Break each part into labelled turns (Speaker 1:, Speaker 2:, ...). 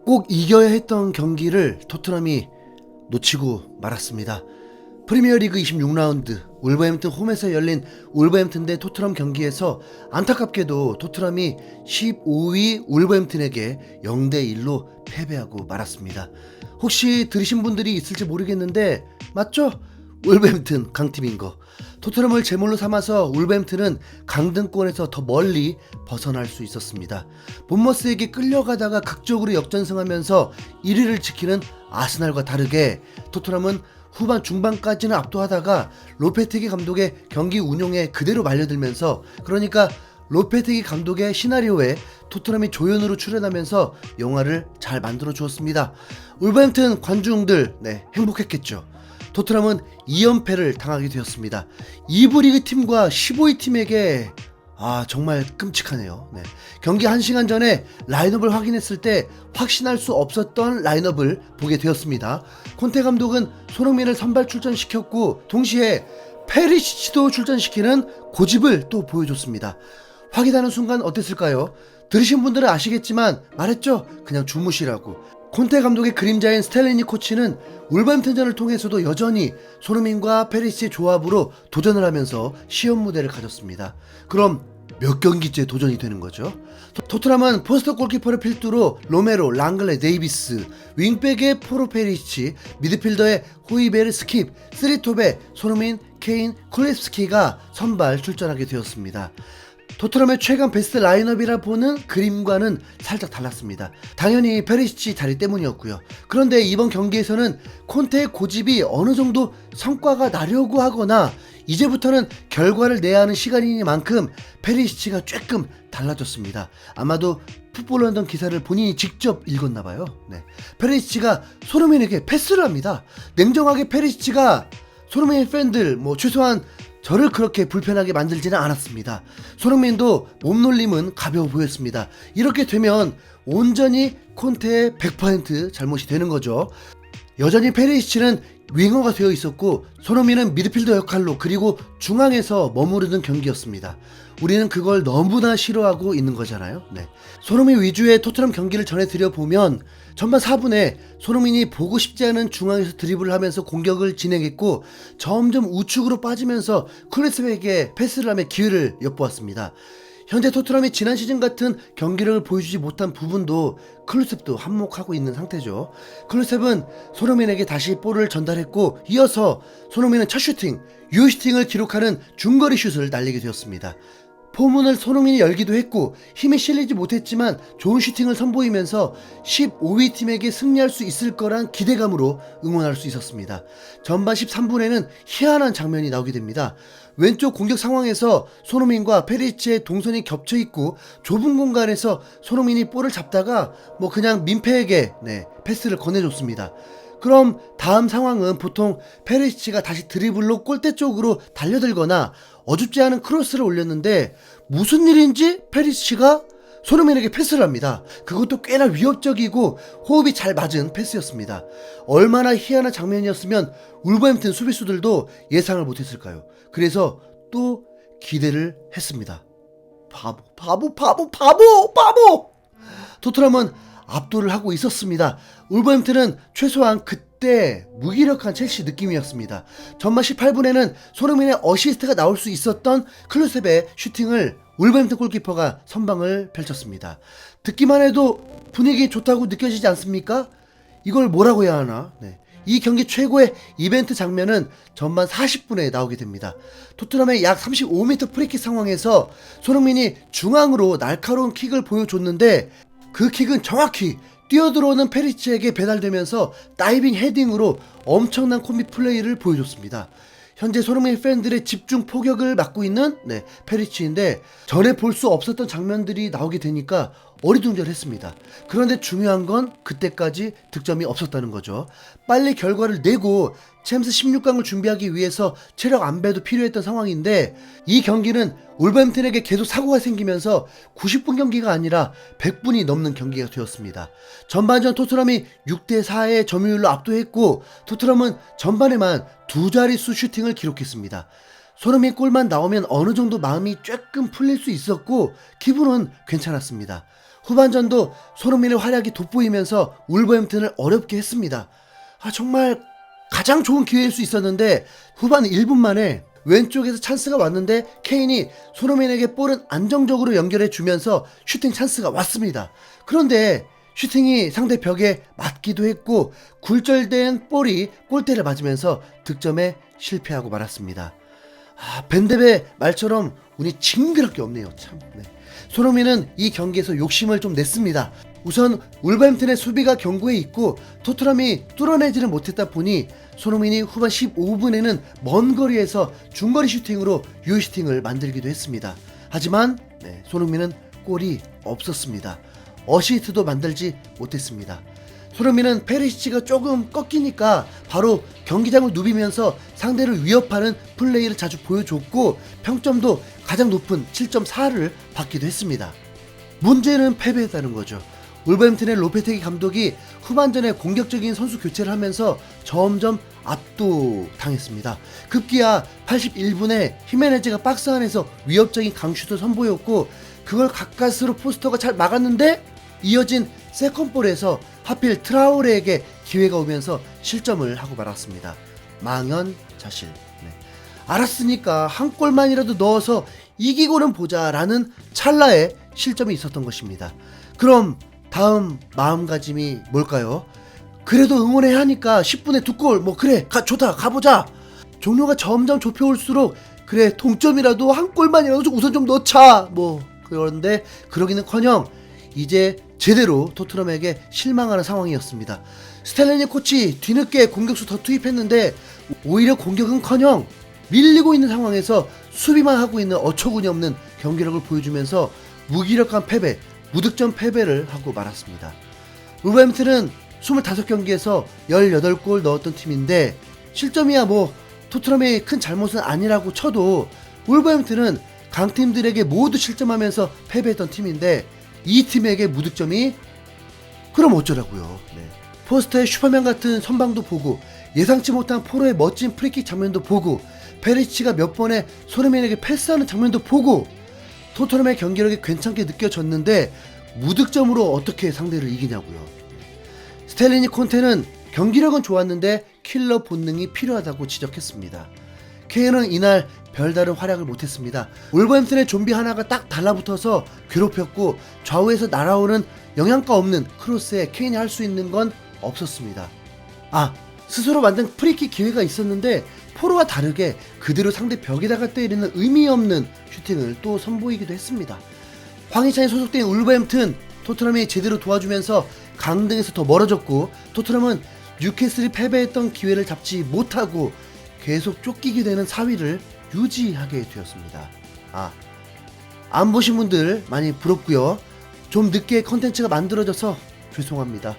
Speaker 1: 꼭 이겨야 했던 경기를 토트넘이 놓치고 말았습니다. 프리미어리그 26라운드 울버햄튼 홈에서 열린 울버햄튼 대 토트넘 경기에서 안타깝게도 토트넘이 15위 울버햄튼에게 0대1로 패배하고 말았습니다. 혹시 들으신 분들이 있을지 모르겠는데 맞죠? 울버햄튼 강팀인 거. 토트넘을 제물로 삼아서 울버햄튼은 강등권에서 더 멀리 벗어날 수 있었습니다. 본머스에게 끌려가다가 극적으로 역전승하면서 1위를 지키는 아스날과 다르게 토트넘은 후반 중반까지는 압도하다가 로페테기 감독의 경기 운용에 그대로 말려들면서, 그러니까 로페테기 감독의 시나리오에 토트넘이 조연으로 출연하면서 영화를 잘 만들어 주었습니다. 울버햄튼 관중들 행복했겠죠. 토트넘은 2연패를 당하게 되었습니다. 2부 리그 팀과 15위 팀에게 정말 끔찍하네요. 경기 1시간 전에 라인업을 확인했을 때 확신할 수 없었던 라인업을 보게 되었습니다. 콘테 감독은 손흥민을 선발 출전시켰고 동시에 페리시치도 출전시키는 고집을 또 보여줬습니다. 확인하는 순간 어땠을까요? 들으신 분들은 아시겠지만 말했죠? 그냥 주무시라고. 콘테 감독의 그림자인 스텔리니 코치는 울버햄튼전을 통해서도 여전히 손흥민과 페리시치의 조합으로 도전을 하면서 시험 무대를 가졌습니다. 그럼 몇 경기째 도전이 되는 거죠? 토트넘은 포스터 골키퍼를 필두로 로메로, 랑글레, 데이비스, 윙백의 포로 페리시치, 미드필더의 호이베르, 스킵, 쓰리톱의 손흥민, 케인, 쿨레스키가 선발 출전하게 되었습니다. 토트넘의 최강 베스트 라인업이라 보는 그림과는 살짝 달랐습니다. 당연히 페리시치 자리 때문이었고요. 그런데 이번 경기에서는 콘테의 고집이 어느 정도 성과가 나려고 하거나 이제부터는 결과를 내야 하는 시간이니만큼 페리시치가 조금 달라졌습니다. 아마도 풋볼 런던 기사를 본인이 직접 읽었나봐요. 페리시치가 손흥민에게 패스를 합니다. 냉정하게 페리시치가 손흥민 팬들 최소한 저를 그렇게 불편하게 만들지는 않았습니다. 손흥민도 몸놀림은 가벼워 보였습니다. 이렇게 되면 온전히 콘테의 100% 잘못이 되는 거죠. 여전히 페리시치는 윙어가 되어 있었고 손흥민은 미드필더 역할로 그리고 중앙에서 머무르는 경기였습니다. 우리는 그걸 너무나 싫어하고 있는 거잖아요. 손흥민 위주의 토트넘 경기를 전해드려보면 전반 4분에 손흥민이 보고 싶지 않은 중앙에서 드리블을 하면서 공격을 진행했고 점점 우측으로 빠지면서 클레스백에게 패스를 하며 기회를 엿보았습니다. 현재 토트넘이 지난 시즌 같은 경기력을 보여주지 못한 부분도 클루셉도 한몫하고 있는 상태죠. 클루셉은 손흥민에게 다시 볼을 전달했고 이어서 손흥민은 첫 슈팅, 유효슈팅을 기록하는 중거리 슛을 날리게 되었습니다. 포문을 손흥민이 열기도 했고 힘이 실리지 못했지만 좋은 슈팅을 선보이면서 15위 팀에게 승리할 수 있을 거란 기대감으로 응원할 수 있었습니다. 전반 13분에는 희한한 장면이 나오게 됩니다. 왼쪽 공격 상황에서 손흥민과 페리시치의 동선이 겹쳐있고 좁은 공간에서 손흥민이 볼을 잡다가 그냥 민폐에게 패스를 건네줬습니다. 그럼 다음 상황은 보통 페리시치가 다시 드리블로 골대 쪽으로 달려들거나 어줍지 않은 크로스를 올렸는데 무슨 일인지 페리시치가 손흥민에게 패스를 합니다. 그것도 꽤나 위협적이고 호흡이 잘 맞은 패스였습니다. 얼마나 희한한 장면이었으면 울버햄튼 수비수들도 예상을 못했을까요? 그래서 또 기대를 했습니다. 바보. 토트넘은 압도를 하고 있었습니다. 울버햄튼은 최소한 그때 무기력한 첼시 느낌이었습니다. 전반 18분에는 손흥민의 어시스트가 나올 수 있었던 클루셉의 슈팅을 울버햄튼 골키퍼가 선방을 펼쳤습니다. 듣기만 해도 분위기 좋다고 느껴지지 않습니까? 이걸 뭐라고 해야 하나? 이 경기 최고의 이벤트 장면은 전반 40분에 나오게 됩니다. 토트넘의 약 35m 프리킥 상황에서 손흥민이 중앙으로 날카로운 킥을 보여줬는데 그 킥은 정확히 뛰어들어오는 페리시치에게 배달되면서 다이빙 헤딩으로 엄청난 콤비 플레이를 보여줬습니다. 현재 손흥민 팬들의 집중 포격을 막고 있는 페리시치인데 전에 볼 수 없었던 장면들이 나오게 되니까 어리둥절했습니다. 그런데 중요한 건 그때까지 득점이 없었다는 거죠. 빨리 결과를 내고 챔스 16강을 준비하기 위해서 체력 안배도 필요했던 상황인데 이 경기는 울버햄튼에게 계속 사고가 생기면서 90분 경기가 아니라 100분이 넘는 경기가 되었습니다. 전반전 토트넘이 6대4의 점유율로 압도했고 토트넘은 전반에만 두 자릿수 슈팅을 기록했습니다. 손흥민 골만 나오면 어느 정도 마음이 조금 풀릴 수 있었고 기분은 괜찮았습니다. 후반전도 손흥민의 활약이 돋보이면서 울버햄튼을 어렵게 했습니다. 정말 가장 좋은 기회일 수 있었는데 후반 1분 만에 왼쪽에서 찬스가 왔는데 케인이 손흥민에게 볼은 안정적으로 연결해 주면서 슈팅 찬스가 왔습니다. 그런데 슈팅이 상대 벽에 맞기도 했고 굴절된 볼이 골대를 맞으면서 득점에 실패하고 말았습니다. 벤데베 말처럼 운이 징그럽게 없네요. 참. 네. 손흥민은 이 경기에서 욕심을 좀 냈습니다. 우선 울버햄튼의 수비가 견고해 있고 토트넘이 뚫어내지를 못했다 보니 손흥민이 후반 15분에는 먼 거리에서 중거리 슈팅으로 유효슈팅을 만들기도 했습니다. 하지만 손흥민은 골이 없었습니다. 어시스트도 만들지 못했습니다. 손흥민은 페리시치가 조금 꺾이니까 바로 경기장을 누비면서 상대를 위협하는 플레이를 자주 보여줬고 평점도 가장 높은 7.4를 받기도 했습니다. 문제는 패배했다는 거죠. 울버햄튼의 로페테기 감독이 후반전에 공격적인 선수 교체를 하면서 점점 압도당했습니다. 급기야 81분에 히메네즈가 박스 안에서 위협적인 강슛을 선보였고 그걸 가까스로 포스터가 잘 막았는데 이어진 세컨볼에서 하필 트라우레에게 기회가 오면서 실점을 하고 말았습니다. 망연자실. 알았으니까 한 골만이라도 넣어서 이기고는 보자라는 찰나에 실점이 있었던 것입니다. 그럼 다음 마음가짐이 뭘까요? 그래도 응원해야 하니까 10분에 2골 그래 좋다 가보자. 종료가 점점 좁혀올수록 그래 동점이라도 한 골만이라도 우선 좀 넣자 그런데 그러기는커녕 이제 제대로 토트넘에게 실망하는 상황이었습니다. 스텔레니 코치 뒤늦게 공격수 더 투입했는데 오히려 공격은커녕 밀리고 있는 상황에서 수비만 하고 있는 어처구니 없는 경기력을 보여주면서 무기력한 패배, 무득점 패배를 하고 말았습니다. 울버햄튼은 25경기에서 18골 넣었던 팀인데 실점이야 토트넘의 큰 잘못은 아니라고 쳐도 울버햄튼은 강팀들에게 모두 실점하면서 패배했던 팀인데 이 팀에게 무득점이 그럼 어쩌라고요. 포스터의 슈퍼맨 같은 선방도 보고 예상치 못한 포로의 멋진 프리킥 장면도 보고 페리치가 몇 번의 손흥민에게 패스하는 장면도 보고 토트넘의 경기력이 괜찮게 느껴졌는데 무득점으로 어떻게 상대를 이기냐고요. 스텔리니 콘테는 경기력은 좋았는데 킬러 본능이 필요하다고 지적했습니다. 케인은 이날 별다른 활약을 못했습니다. 울버햄튼의 좀비 하나가 딱 달라붙어서 괴롭혔고 좌우에서 날아오는 영양가 없는 크로스에 케인이 할 수 있는 건 없었습니다. 스스로 만든 프리킥 기회가 있었는데 포로와 다르게 그대로 상대 벽에다가 때리는 의미 없는 슈팅을 또 선보이기도 했습니다. 황희찬이 소속된 울버햄튼 토트넘이 제대로 도와주면서 강등에서 더 멀어졌고 토트넘은 뉴캐슬이 패배했던 기회를 잡지 못하고 계속 쫓기게 되는 4위를 유지하게 되었습니다. 안 보신 분들 많이 부럽고요. 좀 늦게 컨텐츠가 만들어져서 죄송합니다.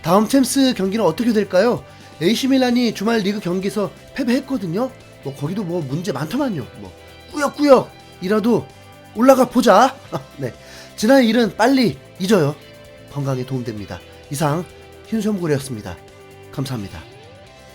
Speaker 1: 다음 챔스 경기는 어떻게 될까요? AC밀란이 주말 리그 경기에서 패배했거든요. 거기도 문제 많더만요. 꾸역꾸역이라도 올라가 보자. 지난 일은 빨리 잊어요. 건강에 도움됩니다. 이상 흰수염고래였습니다. 감사합니다.